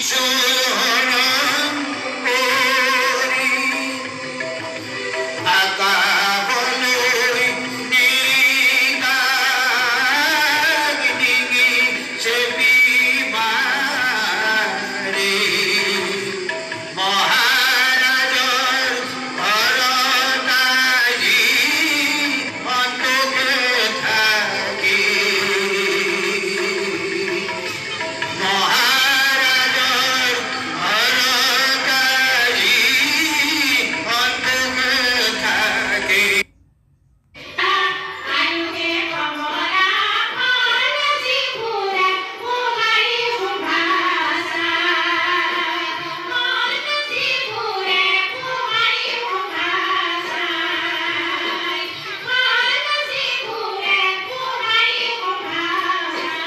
চরণ করি আকা বলই নিদাগিনি সে বিমারে মহারাজর ঘরটাই অন্তকে থাকি মহারাজর ঘরটাই অন্তকে থাকি আনুকে কমরা মানসি পুরা কুমারী ভাষা মানসি পুরে কুমারী ভাষা মানসি পুরে কুমারী ভাষা